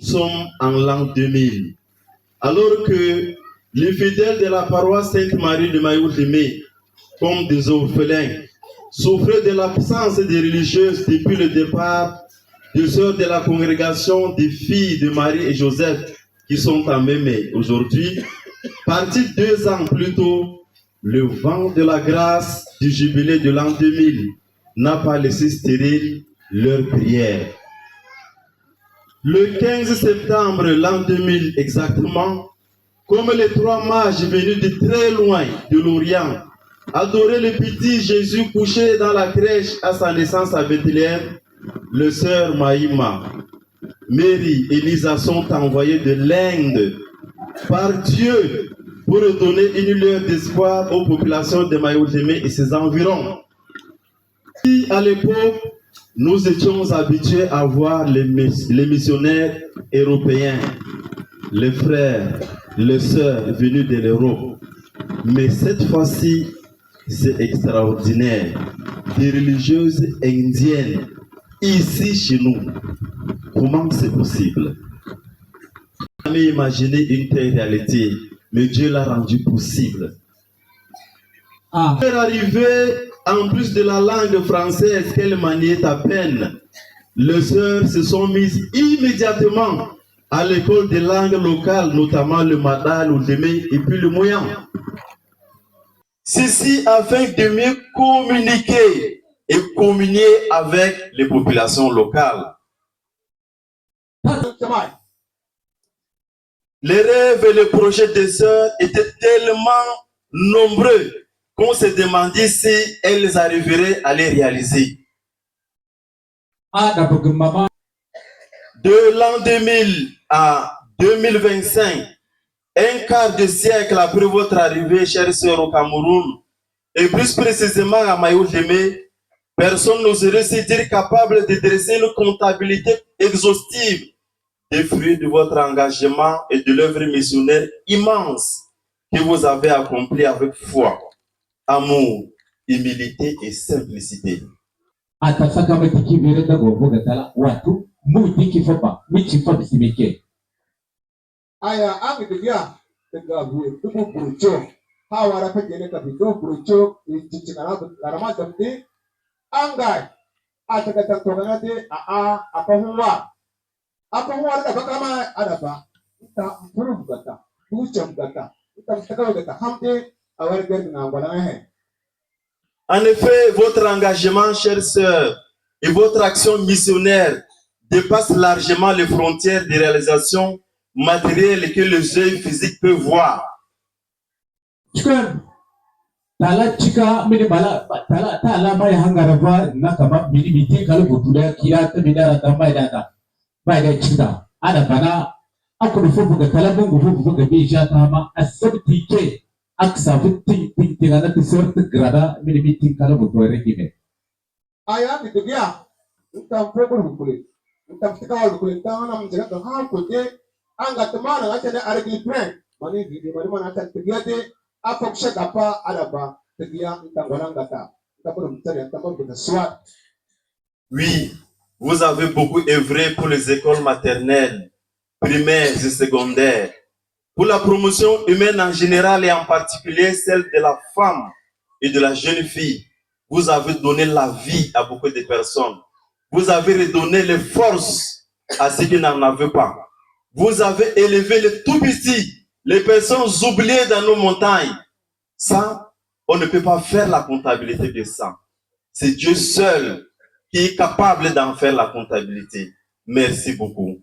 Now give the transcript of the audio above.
Nous sommes en l'an 2000, alors que les fidèles de la paroisse Sainte-Marie de Mayotte-Limé, comme des orphelins, souffraient de l'absence des religieuses depuis le départ des sœurs de la congrégation des filles de Marie et Joseph qui sont en Mémé aujourd'hui. Parti 2 ans plus tôt, le vent de la grâce du jubilé de l'an 2000 n'a pas laissé stérile leurs prières. Le 15 septembre l'an 2000 exactement, comme les 3 mages venus de très loin de l'Orient, adorer le petit Jésus couché dans la crèche à sa naissance à Bethléem, le sœur Maïma, Mary et Lisa sont envoyées de l'Inde par Dieu pour donner une lueur d'espoir aux populations de Mayotte-Limé et ses environs. À l'époque, nous étions habitués à voir les missionnaires européens, les frères, les sœurs venus de l'Europe. Mais cette fois-ci, c'est extraordinaire. Des religieuses indiennes, ici chez nous. Comment c'est possible? Je n'ai jamais imaginé une telle réalité, mais Dieu l'a rendu possible. Pour arriver, en plus de la langue française qu'elle maniait à peine, les sœurs se sont mises immédiatement à l'école des langues locales, notamment le Madal, le Démé et puis le Moyen. Ceci afin de mieux communiquer et communier avec les populations locales. Les rêves et les projets des sœurs étaient tellement nombreux qu'on se demandait si elles arriveraient à les réaliser. De l'an 2000 à 2025, un quart de siècle après votre arrivée, chère sœur, au Cameroun, et plus précisément à Mayotte-Limé, personne n'oserait se dire capable de dresser une comptabilité exhaustive des fruits de votre engagement et de l'œuvre missionnaire immense que vous avez accomplie avec foi, amour, humilité et simplicité. En effet, votre engagement, chère sœur, et votre action missionnaire dépasse largement les frontières des réalisations matérielles que les yeux physiques peuvent voir. Oui, vous avez beaucoup œuvré pour les écoles maternelles, primaires et secondaires, pour la promotion humaine en général et en particulier celle de la femme et de la jeune fille. Vous avez donné la vie à beaucoup de personnes. Vous avez redonné les forces à ceux qui n'en avaient pas. Vous avez élevé les tout petits, les personnes oubliées dans nos montagnes. Ça, on ne peut pas faire la comptabilité de ça. C'est Dieu seul qui est capable d'en faire la comptabilité. Merci beaucoup.